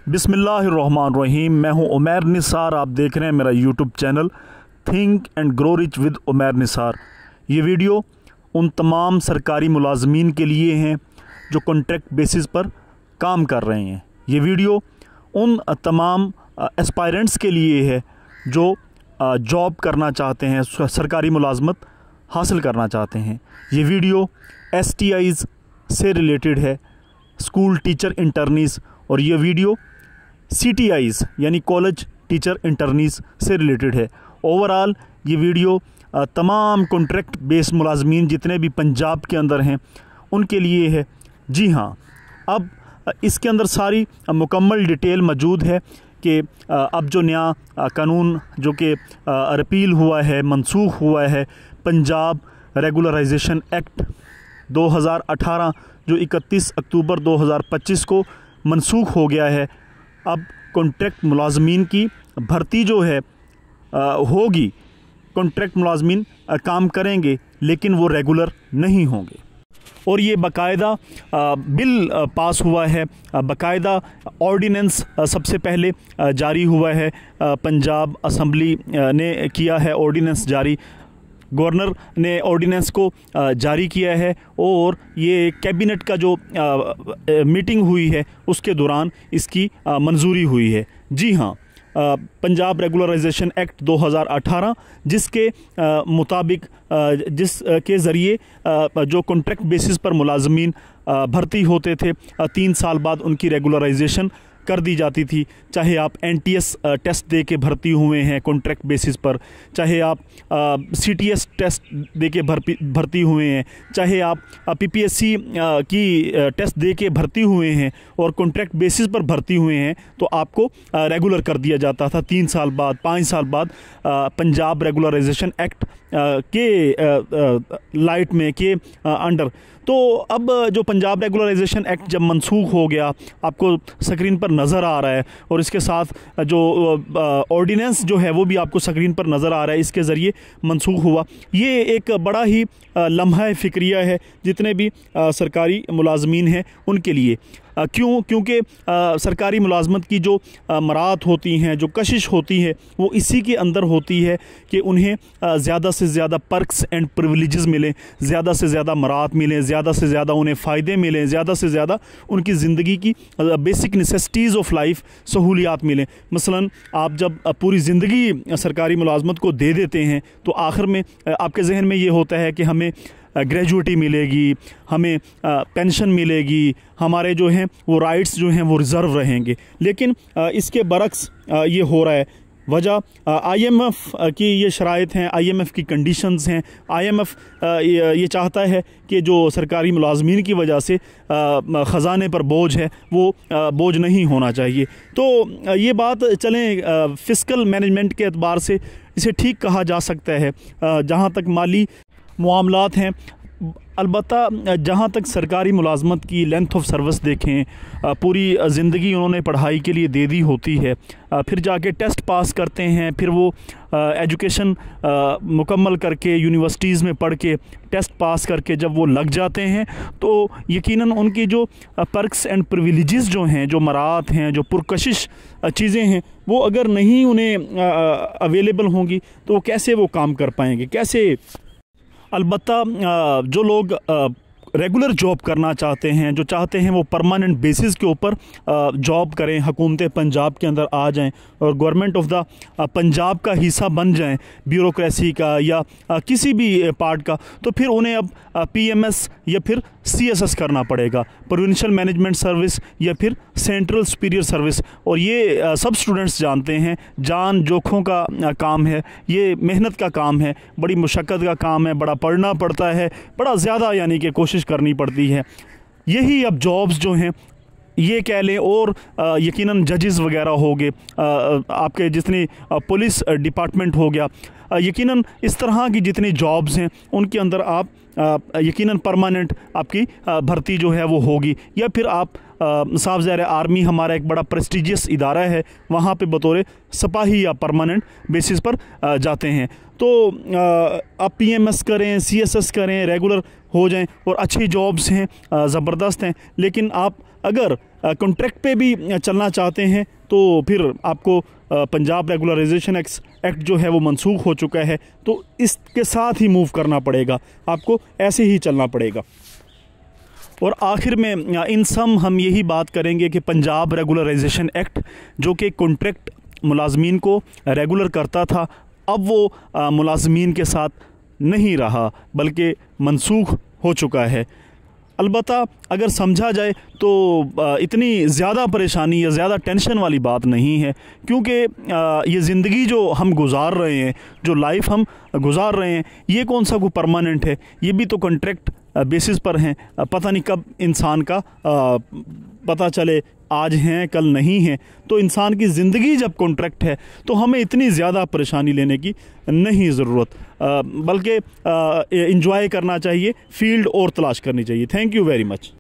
बिस्मिल्लाहिर्रहमानिर्रहीम। मैं हूं उमैर निसार। आप देख रहे हैं मेरा YouTube channel think and grow rich with Umair Nisar. ये वीडियो उन तमाम सरकारी मुलाजमीन के लिए हैं जो कॉन्ट्रैक्ट बेसिस पर काम कर रहे हैं। ये वीडियो उन तमाम एस्पायरेंट्स के लिए है जो जॉब करना चाहते हैं, सरकारी मुलाजमत हासिल करना चाहते हैं। ये वीडियो STIs से रिलेटेड है, स्कूल टीचर इंटर्नीज़, और ये वीडियो CTIs यानी कॉलेज टीचर इंटर्नीज़ से रिलेटेड है। ओवरऑल ये वीडियो तमाम कॉन्ट्रैक्ट बेस्ड मुलाजमीन जितने भी पंजाब के अंदर हैं उनके लिए है। जी हाँ, अब इसके अंदर सारी मुकम्मल डिटेल मौजूद है कि अब जो नया कानून जो कि रिपील हुआ है, मनसूख हुआ है, पंजाब रेगुलराइजेशन एक्ट 2018 जो 31 अक्टूबर 2025 को मनसूख हो गया है। अब कॉन्ट्रैक्ट मुलाजमीन की भर्ती जो है होगी, कॉन्ट्रैक्ट मुलाजमीन काम करेंगे लेकिन वो रेगुलर नहीं होंगे। और ये बाकायदा बिल पास हुआ है, बाकायदा ऑर्डिनेंस सबसे पहले जारी हुआ है। पंजाब असम्बली ने किया है ऑर्डिनेंस जारी, गवर्नर ने ऑर्डिनेंस को जारी किया है और ये कैबिनेट का जो मीटिंग हुई है उसके दौरान इसकी मंजूरी हुई है। जी हाँ, पंजाब रेगुलराइजेशन एक्ट 2018 जिसके मुताबिक जिसके ज़रिए जो कॉन्ट्रैक्ट बेसिस पर मुलाजमीन भर्ती होते थे 3 साल बाद उनकी रेगुलराइजेशन कर दी जाती थी। चाहे आप NTS टेस्ट दे के भर्ती हुए हैं कॉन्ट्रैक्ट बेसिस पर, चाहे आप CTS टेस्ट दे के भर्ती हुए हैं, चाहे आप PPSC की टेस्ट दे के भर्ती हुए हैं और कॉन्ट्रैक्ट बेसिस पर भर्ती हुए हैं, तो आपको रेगुलर कर दिया जाता था 3 साल बाद, 5 साल बाद पंजाब रेगुलराइजेशन एक्ट के लाइट में के अंडर। तो अब जो पंजाब रेगुलराइजेशन एक्ट जब मनसूख हो गया, आपको स्क्रीन पर नज़र आ रहा है, और इसके साथ जो ऑर्डिनेंस जो है वो भी आपको स्क्रीन पर नज़र आ रहा है, इसके ज़रिए मनसूख हुआ। ये एक बड़ा ही लम्हा फ़िक्रिया है जितने भी सरकारी मुलाजमीन हैं उनके लिए। क्योंकि सरकारी मुलाजमत की जो मराहत होती हैं, जो कशिश होती है, वो इसी के अंदर होती है कि उन्हें ज़्यादा से ज़्यादा पर्क्स एंड प्रिविलेजेस मिलें, ज़्यादा से ज़्यादा मराहत मिलें, ज़्यादा से ज़्यादा उन्हें फ़ायदे मिलें, ज़्यादा से ज़्यादा उनकी ज़िंदगी की बेसिक नेसेसिटीज़ ऑफ लाइफ सहूलियात मिलें। मसलन आप जब पूरी ज़िंदगी सरकारी मुलाजमत को दे देते हैं तो आखिर में आपके जहन में ये होता है कि हमें ग्रेजुएटी मिलेगी, हमें पेंशन मिलेगी, हमारे जो हैं वो राइट्स जो हैं वो रिज़र्व रहेंगे। लेकिन इसके बरक्स ये हो रहा है। वजह IMF की ये शराइत हैं, IMF की कंडीशंस हैं। IMF ये चाहता है कि जो सरकारी मुलाजमीन की वजह से ख़जाने पर बोझ है वो बोझ नहीं होना चाहिए। तो ये बात चलें फ़िस्कल मैनेजमेंट के एतबार से इसे ठीक कहा जा सकता है जहाँ तक माली मामलात हैं। अलबत्ता जहाँ तक सरकारी मुलाजमत की लेंथ ऑफ सर्विस देखें, पूरी ज़िंदगी उन्होंने पढ़ाई के लिए दे दी होती है, फिर जाके टेस्ट पास करते हैं, फिर वो एजुकेशन मुकम्मल करके यूनिवर्सिटीज़ में पढ़ के टेस्ट पास करके जब वो लग जाते हैं तो यकीनन उनकी जो पर्क्स एंड प्रिविलेजेस जो हैं, जो मराहत हैं, जो पुरकशिश चीज़ें हैं, वो अगर नहीं उन्हें अवेलेबल होंगी तो कैसे वो काम कर पाएंगे, कैसे। अलबत्ता जो लोग रेगुलर जॉब करना चाहते हैं, जो चाहते हैं वो परमानेंट बेसिस के ऊपर जॉब करें, हुकूमत पंजाब के अंदर आ जाएं और गवर्नमेंट ऑफ द पंजाब का हिस्सा बन जाएं, ब्यूरोक्रेसी का या किसी भी पार्ट का, तो फिर उन्हें अब PMS या फिर CSS करना पड़ेगा, प्रोविंशियल मैनेजमेंट सर्विस या फिर सेंट्रल सुपीरियर सर्विस। और ये सब स्टूडेंट्स जानते हैं, जान जोखों का काम है, ये मेहनत का काम है, बड़ी मुशक्क़त का काम है, बड़ा पढ़ना पड़ता है, बड़ा ज़्यादा यानी कि कोशिश करनी पड़ती है। यही अब जॉब्स जो हैं ये कह लें, और यकीनन जजेस वगैरह हो गए, आपके जितनी पुलिस डिपार्टमेंट हो गया, यकीनन इस तरह की जितनी जॉब्स हैं उनके अंदर आप यकीनन परमानेंट आपकी भर्ती जो है वो होगी। या फिर आप साफ ज़ाहिर आर्मी हमारा एक बड़ा प्रेस्टिजियस इदारा है, वहाँ पे बतौर सिपाही या परमानेंट बेसिस पर जाते हैं। तो आप PMS करें, CSS करें, रेगुलर हो जाएं और अच्छी जॉब्स हैं, ज़बरदस्त हैं। लेकिन आप अगर कॉन्ट्रैक्ट पे भी चलना चाहते हैं तो फिर आपको पंजाब रेगुलराइजेशन एक्ट जो है वो मनसूख हो चुका है, तो इसके साथ ही मूव करना पड़ेगा, आपको ऐसे ही चलना पड़ेगा। और आखिर में इन सम हम यही बात करेंगे कि पंजाब रेगुलराइजेशन एक्ट जो कि कॉन्ट्रैक्ट मुलाजमीन को रेगुलर करता था, अब वो मुलाजमीन के साथ नहीं रहा बल्कि मनसूख हो चुका है। अलबत्ता अगर समझा जाए तो इतनी ज़्यादा परेशानी या ज़्यादा टेंशन वाली बात नहीं है, क्योंकि ये ज़िंदगी जो हम गुजार रहे हैं, जो लाइफ हम गुजार रहे हैं, ये कौन सा कोई परमानेंट है, ये भी तो कॉन्ट्रैक्ट बेसिस पर हैं। पता नहीं कब इंसान का पता चले, आज हैं कल नहीं हैं। तो इंसान की ज़िंदगी जब कॉन्ट्रैक्ट है तो हमें इतनी ज़्यादा परेशानी लेने की नहीं ज़रूरत, बल्कि एंजॉय करना चाहिए, फील्ड और तलाश करनी चाहिए। Thank you very much.